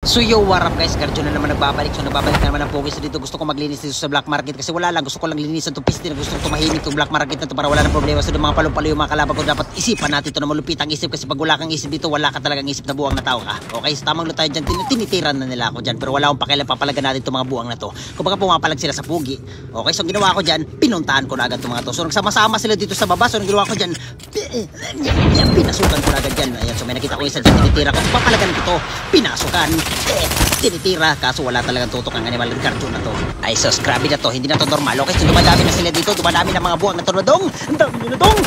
So yo, what up guys, Garjo na naman nagbabalik. So nagbabalik na naman ang Pogis dito. Gusto ko maglinis dito sa black market kasi wala lang. Gusto ko lang linisan itong piste. Gusto ko tumahimik itong black market na ito para wala ng problema. So yung mga palong-palo yung mga kalaban ko, dapat isipan natin ito na malupit ang isip. Kasi pag wala kang isip dito, wala ka talagang isip na buwang na tao ka. Okay, so tamang tayo dyan, tinitiran na nila ako dyan. Pero wala akong pakialam, papalagan natin itong mga buwang na to. Kung baka pumapalag sila sa pugi. Okay, so ang ginawa ko dyan, pinuntahan ko na agad itong mga to. So nagsama-sama sila dito sa baba. So ang ginawa ko dyan, pinasukan ko na agad dyan. Ayan, so may nakita ko isa dyan, tinitira ko. So papalagan ko to, pinasukan. Tinitira, kaso wala talagang tutok ang animal Garjo na to. Ay sus, grabe na to, hindi na to normal. Okay, so dumadami na sila dito, dumadami na mga buwang na to na dong. Ang dami na dong.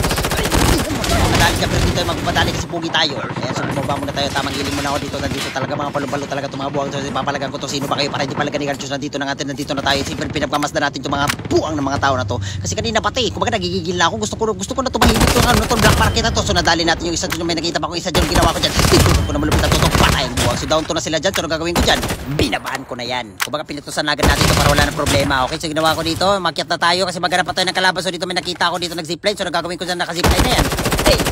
Madali ka pero dito, magpadali kasi pugi tayo. Kaya so bumaba muna tayo, tamang hiling muna ako dito. Nandito talaga mga palong-palo talaga itong mga buwang. So papalagan ko to, sino ba kayo para hindi palagan ni Garjo. Nandito na tayo. Siyempre pinagpamasdan natin itong mga buwang ng mga tao na to. Kasi kanina pati, kumbaga nagigigil na ako. Gusto ko na tumahimik yung ano to, black market na to. So nadali natin yung isa dyan, may nakita pa ko isa dyan, ginawa ko dyan. Dito ko na malupit na to, patay ang buwang. So down to na sila dyan, so ano gagawin ko dyan? Binabaan ko na yan. Kumbaga pinutusan na agad natin ito para wala ng problema. Okay, so ginawa ko dito, makyat na tayo kasi maghanap pa tayo ng kalaban. So dito may nakita ko dito nag-zipline. So ano gagawin ko dyan, naka-zipline na yan.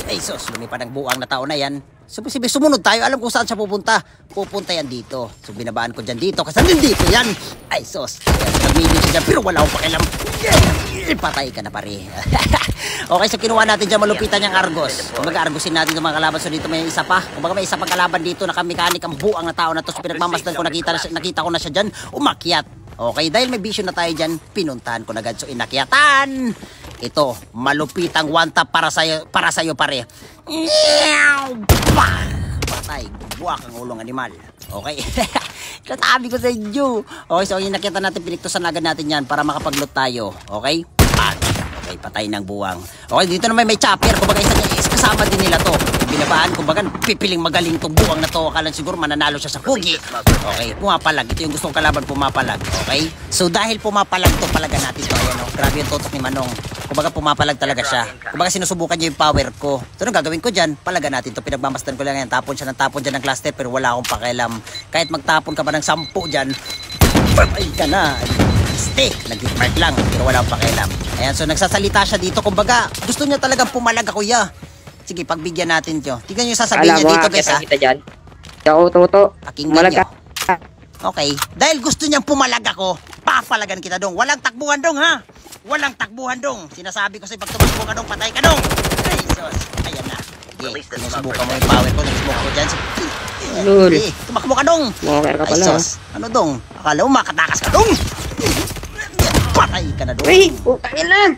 Ay sus, lumipad ang buwang na tao na yan. So sumunod tayo, alam kung saan siya pupunta. Pupunta yan dito. So binabaan ko dyan dito kasi nandito yan. Ay sus, nag-meeting siya dyan pero wala akong pakialam. Patay ka na pare. Okay, so kinuha natin dyan malupitan yung Argos. Kumbaga Argosin natin yung mga kalaban. So dito may isa pa. Kumbaga may isa pang kalaban dito na mekanik ang buwang na tao na to. So pinagmamasdan ko, nakita ko na siya dyan, umakyat. Okay, dahil may vision na tayo dyan, pinuntahan ko na agad. So inakyatan. Ito, malupitang one tap para sa'yo pare. Patay, buwak ang ulong animal. Okay, katabi ko sa inyo. Okay, so inakyatan natin, piniktusan agad natin yan para makapag-loot tayo. Okay, okay, patay ng buwang. Okay, dito naman may chopper. Kumbaga isa kasama din nila to. Binabaan, kumbaga pipiling magaling tong buwang na to. Akala siguro mananalo siya sa pugi. Okay, pumapalag. Ito yung gustong kalaban, pumapalag. Okay, so dahil pumapalag to, palagan natin to. Ayan, oh. Grabe yung tutok ni Manong. Kumbaga pumapalag talaga siya. Kumbaga sinusubukan niya yung power ko. So anong gagawin ko dyan? Palagan natin to. Pinagmamasdan ko lang yan. Tapon siya ng tapon dyan ng cluster pero wala akong pakialam. Kahit magtapon ka pa ng 10 dyan, patay ka na. Stick, nag-mark lang pero wala akong pakialam. Ayan, so nagsasalita siya dito. Kumbaga gusto niya talagang pumalag ako ya. Sige, pagbigyan natin to. Tignan niyo sasabihin niya dito guys ha. Pakinggan niyo. Okay, dahil gusto niyang pumalag ako, papalagan kita dong. Walang takbuhan dong ha. Walang takbuhan dong. Sinasabi ko sa'yo, pag tumakbo ka dong, patay ka dong. Ay, sus. Ayan na. Sige, sinusubukan mo yung power ko. Nagsubukan ko dyan. Sige, tumakbo ka dong. Ay, sus. Ano dong? Akala mo makatakas ka dong. Patay ka na dong. Uy, putangin na.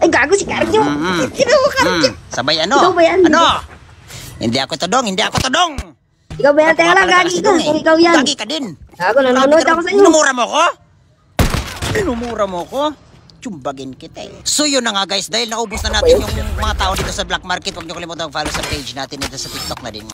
Ay, gago si Garjo. Sino mo Garjo? Sabay ano? Ano? Hindi ako to dong. Hindi ako to dong. Ikaw ba yan? Teka lang, gagi ka. Kung ikaw yan. Gagi ka din. Gago, nanonood ako sa inyo. Minumura mo ko? Minumura mo ko? Tsumbagin kita eh. So yun na nga guys, dahil naubos na natin yung mga tao dito sa black market, huwag niyo kalimutan mag-follow sa page natin dito sa TikTok na din.